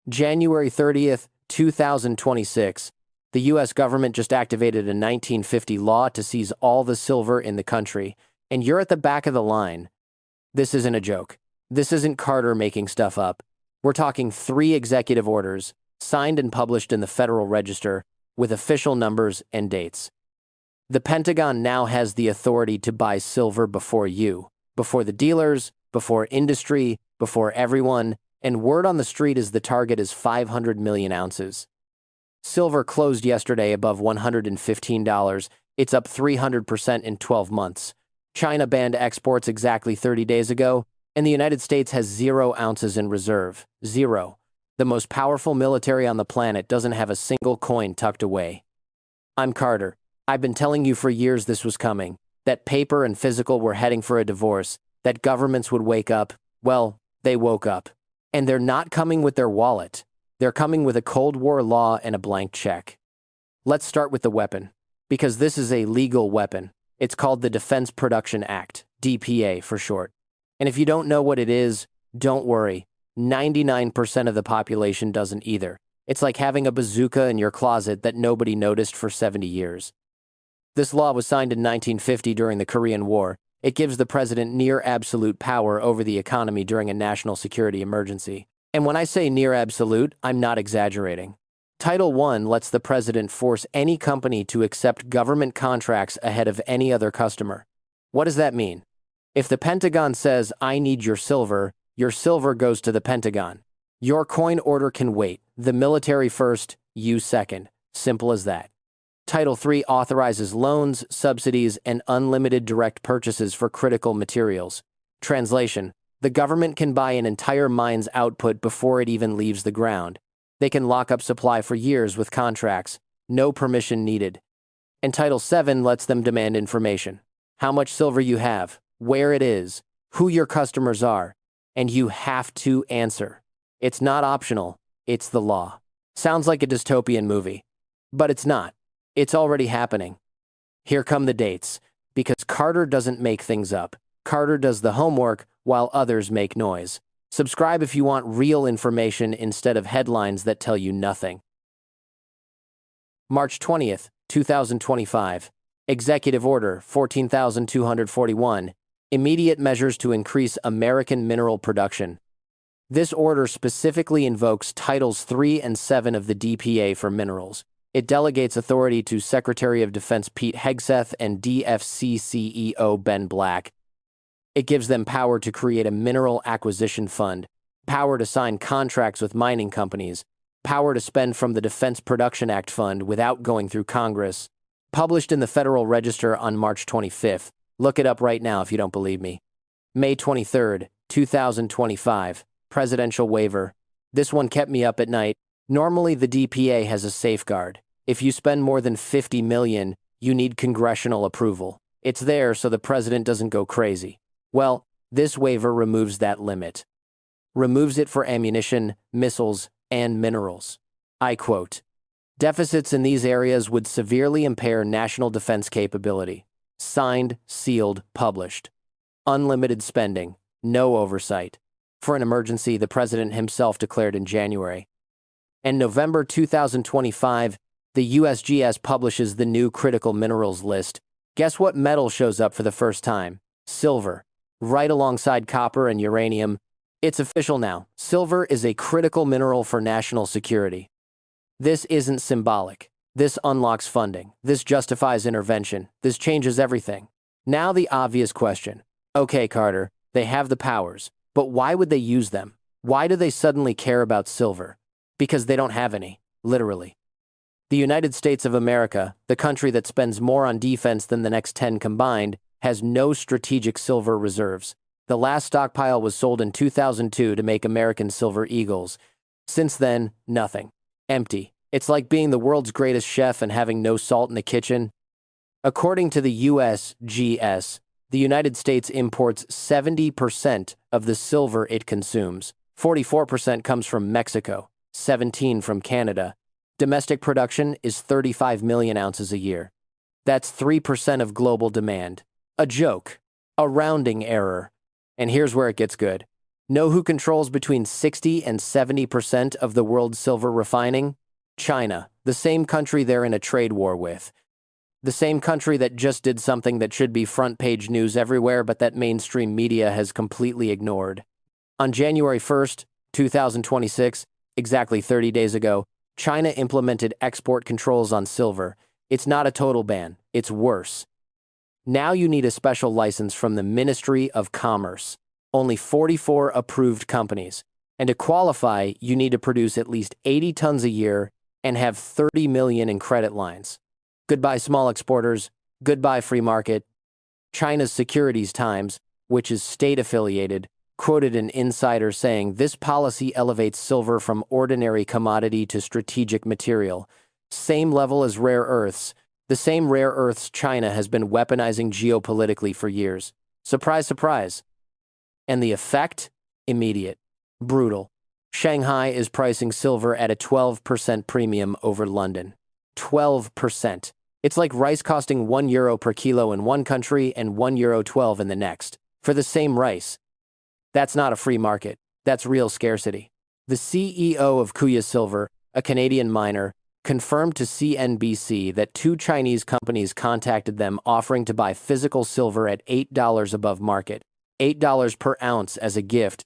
January 30th, 2026. The U.S. government just activated a 1950 law to seize all the silver in the country, and you're at the back of the line. This isn't a joke. This isn't Carter making stuff up. We're talking 3 executive orders, signed and published in the Federal Register, with official numbers and dates. The Pentagon now has the authority to buy silver before you, before the dealers, before industry, before everyone, and word on the street is the target is 500 million ounces. Silver closed yesterday above $115. It's up 300% in 12 months. China banned exports exactly 30 days ago, and the United States has 0 ounces in reserve. 0. The most powerful military on the planet doesn't have a single coin tucked away. I'm Carter. I've been telling you for years this was coming, that paper and physical were heading for a divorce, that governments would wake up. Well, they woke up. And they're not coming with their wallet. They're coming with a Cold War law and a blank check. Let's start with the weapon, because this is a legal weapon. It's called the Defense Production Act, DPA for short. And if you don't know what it is, don't worry. 99% of the population doesn't either. It's like having a bazooka in your closet that nobody noticed for 70 years. This law was signed in 1950 during the Korean War. It gives the president near absolute power over the economy during a national security emergency. And when I say near absolute, I'm not exaggerating. Title I lets the president force any company to accept government contracts ahead of any other customer. What does that mean? If the Pentagon says, "I need your silver goes to the Pentagon. Your coin order can wait. The military first, you second. Simple as that. Title III authorizes loans, subsidies, and unlimited direct purchases for critical materials. Translation: the government can buy an entire mine's output before it even leaves the ground. They can lock up supply for years with contracts, no permission needed. And Title VII lets them demand information. How much silver you have, where it is, who your customers are, and you have to answer. It's not optional, it's the law. Sounds like a dystopian movie, but it's not. It's already happening. Here come the dates, because Carter doesn't make things up. Carter does the homework while others make noise. Subscribe if you want real information instead of headlines that tell you nothing. March 20th, 2025. Executive Order 14,241. Immediate measures to increase American mineral production. This order specifically invokes Titles 3 and 7 of the DPA for minerals. It delegates authority to Secretary of Defense Pete Hegseth and DFC CEO Ben Black. It gives them power to create a mineral acquisition fund, power to sign contracts with mining companies, power to spend from the Defense Production Act Fund without going through Congress. Published in the Federal Register on March 25th. Look it up right now if you don't believe me. May 23rd, 2025. Presidential waiver. This one kept me up at night. Normally, the DPA has a safeguard. If you spend more than $50 million, you need congressional approval. It's there so the president doesn't go crazy. Well, this waiver removes that limit. Removes it for ammunition, missiles, and minerals. I quote, "Deficits in these areas would severely impair national defense capability." Signed, sealed, published. Unlimited spending, no oversight. For an emergency, the president himself declared in January. In November 2025, the USGS publishes the new critical minerals list. Guess what metal shows up for the first time? Silver. Right alongside copper and uranium. It's official now. Silver is a critical mineral for national security. This isn't symbolic. This unlocks funding. This justifies intervention. This changes everything. Now the obvious question. Okay, Carter, they have the powers, but why would they use them? Why do they suddenly care about silver? Because they don't have any, literally. The United States of America, the country that spends more on defense than the next 10 combined, has no strategic silver reserves. The last stockpile was sold in 2002 to make American silver eagles. Since then, nothing. Empty. It's like being the world's greatest chef and having no salt in the kitchen. According to the USGS, the United States imports 70% of the silver it consumes. 44% comes from Mexico, 17% from Canada. Domestic production is 35 million ounces a year. That's 3% of global demand. A joke. A rounding error. And here's where it gets good. Know who controls between 60 and 70% of the world's silver refining? China, the same country they're in a trade war with. The same country that just did something that should be front-page news everywhere, but that mainstream media has completely ignored. On January 1st, 2026, exactly 30 days ago, China implemented export controls on silver. It's not a total ban, it's worse. Now you need a special license from the Ministry of Commerce. Only 44 approved companies. And to qualify, you need to produce at least 80 tons a year and have 30 million in credit lines. Goodbye small exporters, goodbye free market. China's Securities Times, which is state-affiliated, quoted an insider saying this policy elevates silver from ordinary commodity to strategic material, same level as rare earths, the same rare earths China has been weaponizing geopolitically for years. Surprise, surprise. And the effect? Immediate. Brutal. Shanghai is pricing silver at a 12% premium over London. 12%. It's like rice costing €1 per kilo in one country and €1.12 in the next, for the same rice. That's not a free market. That's real scarcity. The CEO of Kuya Silver, a Canadian miner, confirmed to CNBC that 2 Chinese companies contacted them offering to buy physical silver at $8 above market, $8 per ounce as a gift.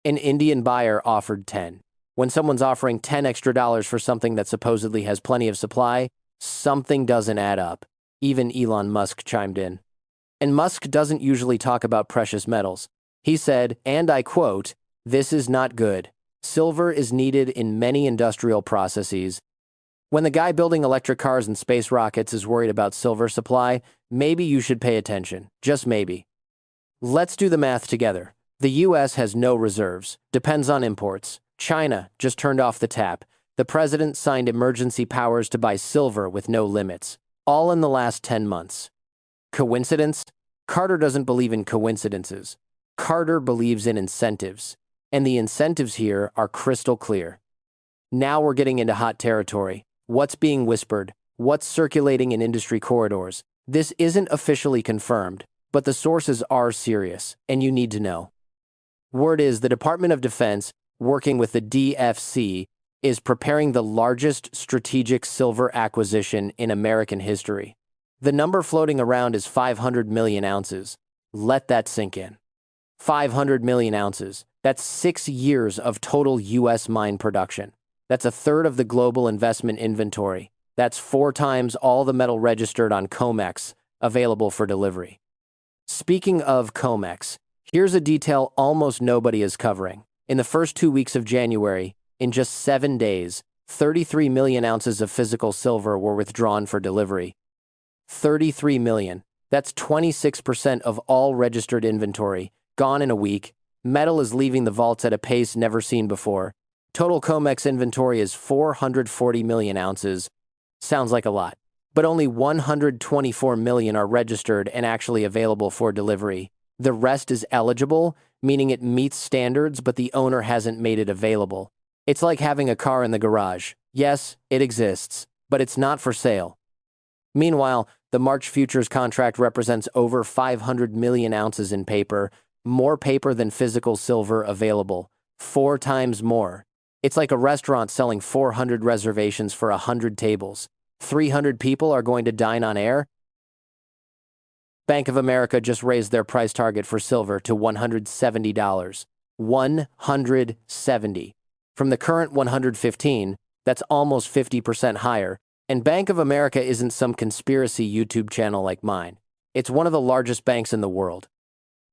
An Indian buyer offered 10. When someone's offering 10 extra dollars for something that supposedly has plenty of supply, something doesn't add up. Even Elon Musk chimed in. And Musk doesn't usually talk about precious metals. He said, and I quote, "This is not good. Silver is needed in many industrial processes. When the guy building electric cars and space rockets is worried about silver supply, maybe you should pay attention. Just maybe." Let's do the math together. The US has no reserves, depends on imports. China just turned off the tap. The president signed emergency powers to buy silver with no limits, all in the last 10 months. Coincidence? Carter doesn't believe in coincidences. Carter believes in incentives, and the incentives here are crystal clear. Now we're getting into hot territory. What's being whispered? What's circulating in industry corridors? This isn't officially confirmed, but the sources are serious, and you need to know. Word is the Department of Defense, working with the DFC, is preparing the largest strategic silver acquisition in American history. The number floating around is 500 million ounces. Let that sink in. 500 million ounces. That's 6 years of total U.S. mine production. That's a third of the global investment inventory. That's 4 times all the metal registered on COMEX available for delivery. Speaking of COMEX, here's a detail almost nobody is covering. In the first 2 weeks of January, in just 7 days, 33 million ounces of physical silver were withdrawn for delivery. 33 million. That's 26% of all registered inventory, gone in a week. Metal is leaving the vaults at a pace never seen before. Total COMEX inventory is 440 million ounces. Sounds like a lot. But only 124 million are registered and actually available for delivery. The rest is eligible, meaning it meets standards, but the owner hasn't made it available. It's like having a car in the garage. Yes, it exists, but it's not for sale. Meanwhile, the March futures contract represents over 500 million ounces in paper, more paper than physical silver available, 4 times more. It's like a restaurant selling 400 reservations for 100 tables. 300 people are going to dine on air? Bank of America just raised their price target for silver to $170. $170. From the current $115, that's almost 50% higher, and Bank of America isn't some conspiracy YouTube channel like mine. It's one of the largest banks in the world.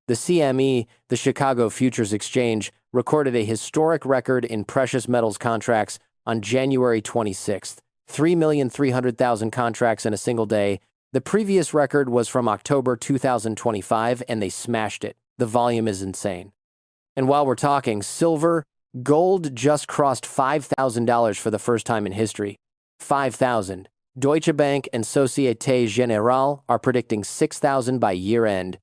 The CME, the Chicago Futures Exchange, recorded a historic record in precious metals contracts on January 26th, 3,300,000 contracts in a single day. The previous record was from October 2025, and they smashed it. The volume is insane. And while we're talking silver, gold just crossed $5,000 for the first time in history. 5,000. Deutsche Bank and Société Générale are predicting 6,000 by year-end.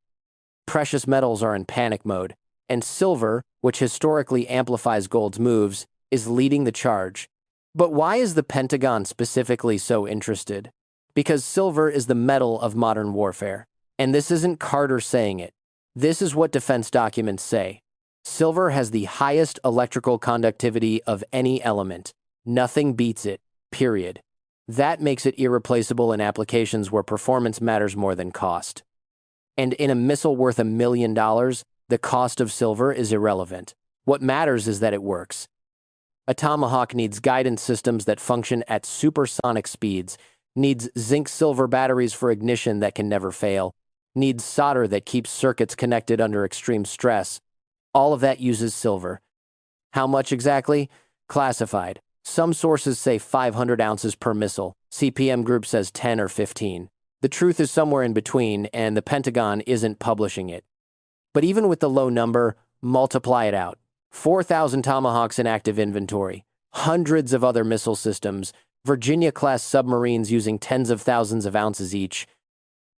Precious metals are in panic mode, and silver, which historically amplifies gold's moves, is leading the charge. But why is the Pentagon specifically so interested? Because silver is the metal of modern warfare. And this isn't Carter saying it. This is what defense documents say. Silver has the highest electrical conductivity of any element. Nothing beats it, period. That makes it irreplaceable in applications where performance matters more than cost. And in a missile worth $1 million, the cost of silver is irrelevant. What matters is that it works. A Tomahawk needs guidance systems that function at supersonic speeds, needs zinc-silver batteries for ignition that can never fail, needs solder that keeps circuits connected under extreme stress. All of that uses silver. How much exactly? Classified. Some sources say 500 ounces per missile. CPM Group says 10 or 15. The truth is somewhere in between, and the Pentagon isn't publishing it. But even with the low number, multiply it out. 4,000 Tomahawks in active inventory, hundreds of other missile systems, Virginia-class submarines using tens of thousands of ounces each,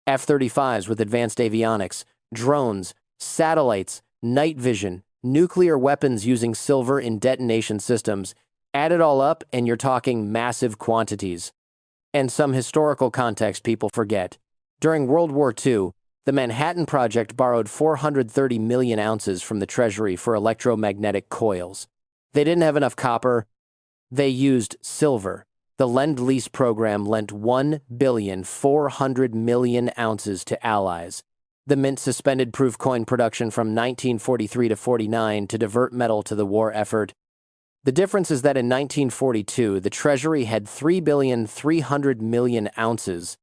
F-35s with advanced avionics, drones, satellites, night vision, nuclear weapons using silver in detonation systems. Add it all up, and you're talking massive quantities. And some historical context people forget. During World War II, the Manhattan Project borrowed 430 million ounces from the Treasury for electromagnetic coils. They didn't have enough copper. They used silver. The Lend-Lease program lent 1,400 million ounces to allies. The Mint suspended proof coin production from 1943 to 49 to divert metal to the war effort. The difference is that in 1942, the Treasury had 3,300 million ounces.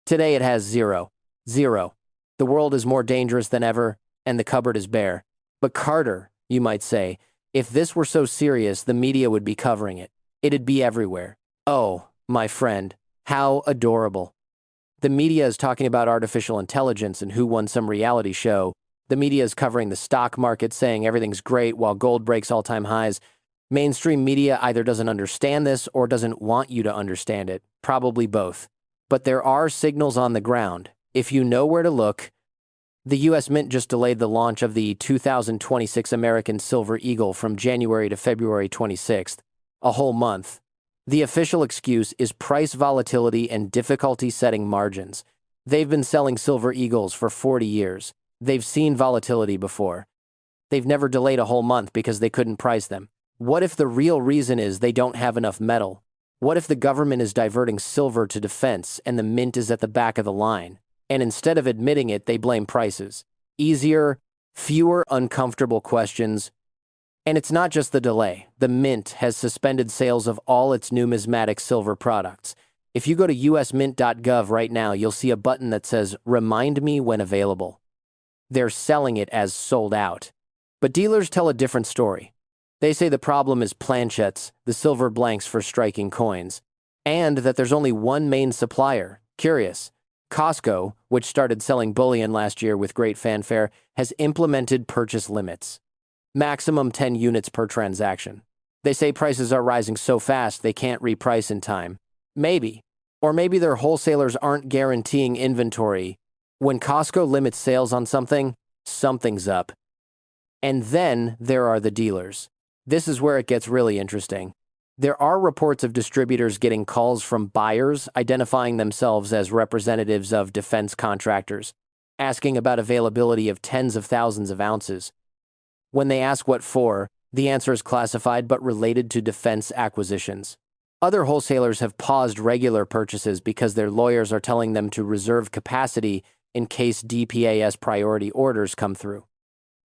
Today it has zero. Zero. The world is more dangerous than ever, and the cupboard is bare. But Carter, you might say, if this were so serious, the media would be covering it. It'd be everywhere. Oh, my friend, how adorable. The media is talking about artificial intelligence and who won some reality show. The media is covering the stock market, saying everything's great while gold breaks all-time highs. Mainstream media either doesn't understand this or doesn't want you to understand it. Probably both. But there are signals on the ground. If you know where to look, the U.S. Mint just delayed the launch of the 2026 American Silver Eagle from January to February 26th, a whole month. The official excuse is price volatility and difficulty setting margins. They've been selling Silver Eagles for 40 years. They've seen volatility before. They've never delayed a whole month because they couldn't price them. What if the real reason is they don't have enough metal? What if the government is diverting silver to defense and the Mint is at the back of the line? And instead of admitting it, they blame prices. Easier, fewer uncomfortable questions. And it's not just the delay. The Mint has suspended sales of all its numismatic silver products. If you go to usmint.gov right now, you'll see a button that says, "Remind me when available." They're selling it as sold out. But dealers tell a different story. They say the problem is planchettes, the silver blanks for striking coins, and that there's only one main supplier. Curious. Costco, which started selling bullion last year with great fanfare, has implemented purchase limits. Maximum 10 units per transaction. They say prices are rising so fast they can't reprice in time. Maybe. Or maybe their wholesalers aren't guaranteeing inventory. When Costco limits sales on something, something's up. And then there are the dealers. This is where it gets really interesting. There are reports of distributors getting calls from buyers identifying themselves as representatives of defense contractors, asking about availability of tens of thousands of ounces. When they ask what for, the answer is classified but related to defense acquisitions. Other wholesalers have paused regular purchases because their lawyers are telling them to reserve capacity in case DPAS priority orders come through.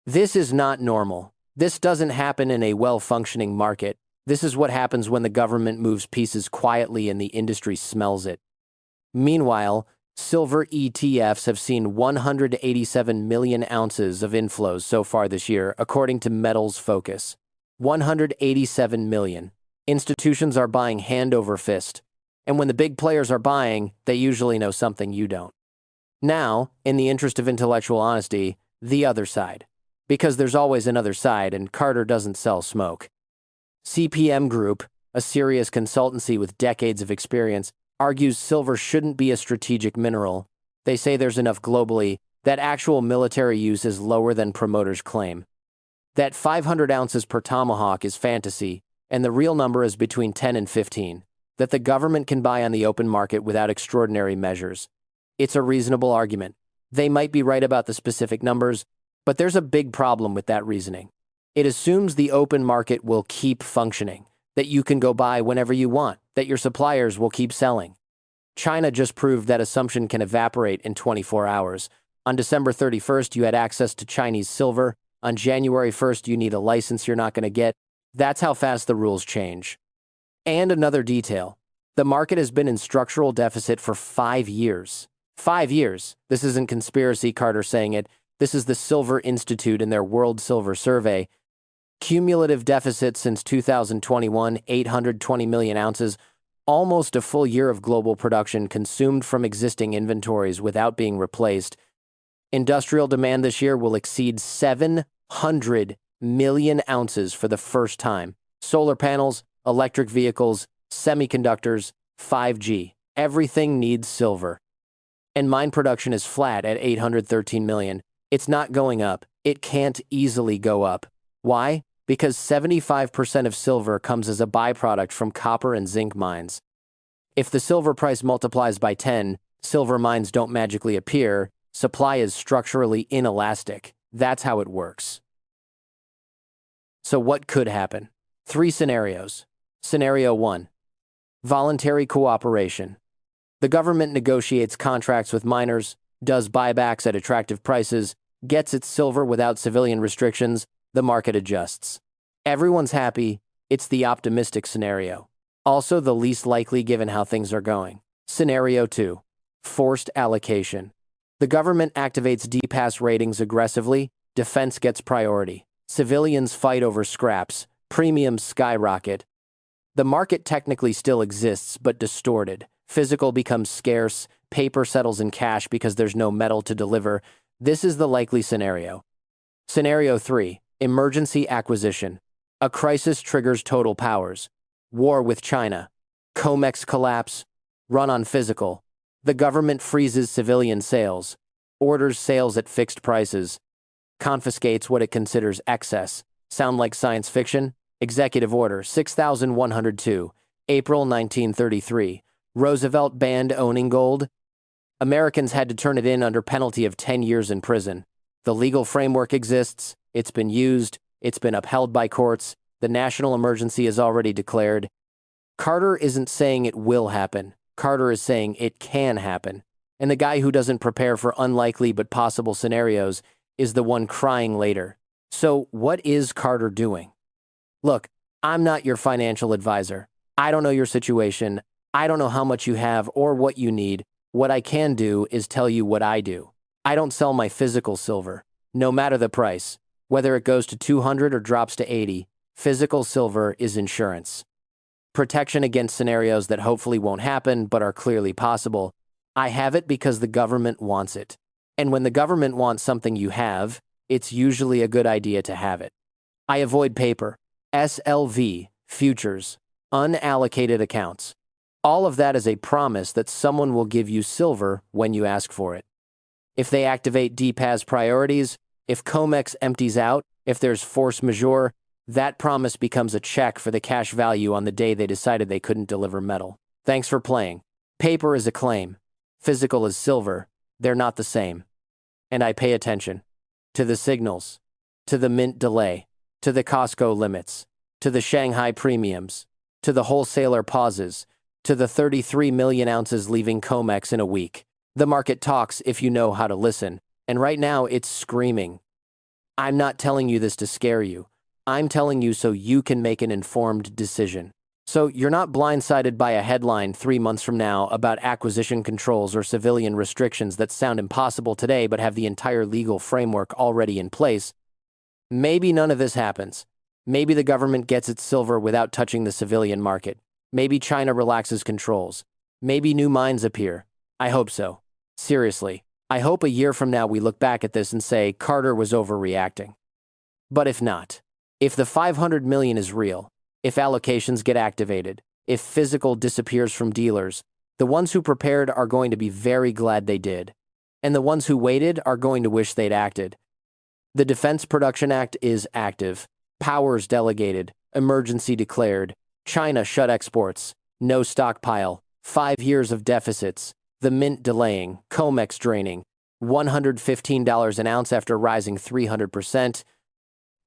This is not normal. This doesn't happen in a well-functioning market. This is what happens when the government moves pieces quietly and the industry smells it. Meanwhile, silver ETFs have seen 187 million ounces of inflows so far this year, according to Metals Focus. 187 million. Institutions are buying hand over fist. And when the big players are buying, they usually know something you don't. Now, in the interest of intellectual honesty, the other side. Because there's always another side, and Carter doesn't sell smoke. CPM Group, a serious consultancy with decades of experience, argues silver shouldn't be a strategic mineral. They say there's enough globally, that actual military use is lower than promoters claim. That 500 ounces per Tomahawk is fantasy, and the real number is between 10 and 15, that the government can buy on the open market without extraordinary measures. It's a reasonable argument. They might be right about the specific numbers, but there's a big problem with that reasoning. It assumes the open market will keep functioning, that you can go buy whenever you want, that your suppliers will keep selling. China just proved that assumption can evaporate in 24 hours. On December 31st, you had access to Chinese silver. On January 1st, you need a license you're not going to get. That's how fast the rules change. And another detail. The market has been in structural deficit for 5 years. 5 years. This isn't conspiracy Carter saying it. This is the Silver Institute in their World Silver Survey. Cumulative deficit since 2021, 820 million ounces. Almost a full year of global production consumed from existing inventories without being replaced. Industrial demand this year will exceed 700 million ounces for the first time. Solar panels, electric vehicles, semiconductors, 5G. Everything needs silver. And mine production is flat at 813 million. It's not going up. It can't easily go up. Why? Because 75% of silver comes as a byproduct from copper and zinc mines. If the silver price multiplies by 10, silver mines don't magically appear. Supply is structurally inelastic. That's how it works. So what could happen? 3 scenarios. Scenario 1. Voluntary cooperation. The government negotiates contracts with miners, does buybacks at attractive prices, gets its silver without civilian restrictions. The market adjusts. Everyone's happy. It's the optimistic scenario. Also the least likely given how things are going. Scenario 2. Forced allocation. The government activates DPAS ratings aggressively. Defense gets priority. Civilians fight over scraps. Premiums skyrocket. The market technically still exists, but distorted. Physical becomes scarce. Paper settles in cash because there's no metal to deliver. This is the likely scenario. Scenario 3. Emergency acquisition. A crisis triggers total powers. War with China. COMEX collapse. Run on physical. The government freezes civilian sales. Orders sales at fixed prices. Confiscates what it considers excess. Sound like science fiction? Executive Order 6102, April 1933. Roosevelt banned owning gold. Americans had to turn it in under penalty of 10 years in prison. The legal framework exists. It's been used. It's been upheld by courts. The national emergency is already declared. Carter isn't saying it will happen. Carter is saying it can happen. And the guy who doesn't prepare for unlikely but possible scenarios is the one crying later. So what is Carter doing? Look, I'm not your financial advisor. I don't know your situation. I don't know how much you have or what you need. What I can do is tell you what I do. I don't sell my physical silver, no matter the price. Whether it goes to 200 or drops to 80, physical silver is insurance. Protection against scenarios that hopefully won't happen but are clearly possible. I have it because the government wants it. And when the government wants something you have, it's usually a good idea to have it. I avoid paper, SLV, futures, unallocated accounts. All of that is a promise that someone will give you silver when you ask for it. If they activate DPAS priorities, if COMEX empties out, if there's force majeure, that promise becomes a check for the cash value on the day they decided they couldn't deliver metal. Thanks for playing. Paper is a claim. Physical is silver. They're not the same. And I pay attention to the signals, to the mint delay, to the Costco limits, to the Shanghai premiums, to the wholesaler pauses, to the 33 million ounces leaving COMEX in a week. The market talks if you know how to listen, and right now it's screaming. I'm not telling you this to scare you. I'm telling you so you can make an informed decision. So you're not blindsided by a headline 3 months from now about acquisition controls or civilian restrictions that sound impossible today but have the entire legal framework already in place. Maybe none of this happens. Maybe the government gets its silver without touching the civilian market. Maybe China relaxes controls. Maybe new mines appear. I hope so. Seriously, I hope a year from now we look back at this and say Carter was overreacting. But if not, if the 500 million is real, if allocations get activated, if physical disappears from dealers, the ones who prepared are going to be very glad they did. And the ones who waited are going to wish they'd acted. The Defense Production Act is active. Powers delegated. Emergency declared. China shut exports. No stockpile. 5 years of deficits. The mint delaying. COMEX draining. $115 an ounce after rising 300%.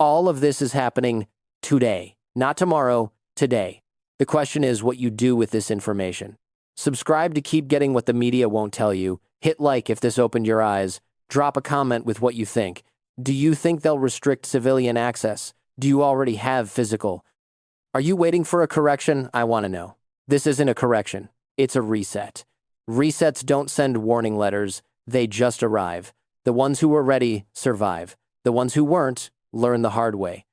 All of this is happening today, not tomorrow, today. The question is what you do with this information. Subscribe to keep getting what the media won't tell you. Hit like if this opened your eyes. Drop a comment with what you think. Do you think they'll restrict civilian access? Do you already have physical? Are you waiting for a correction? I want to know. This isn't a correction. It's a reset. Resets don't send warning letters. They just arrive. The ones who were ready survive. The ones who weren't learn the hard way.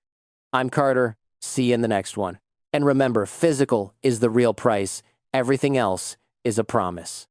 I'm Carter. See you in the next one. And remember, physical is the real price. Everything else is a promise.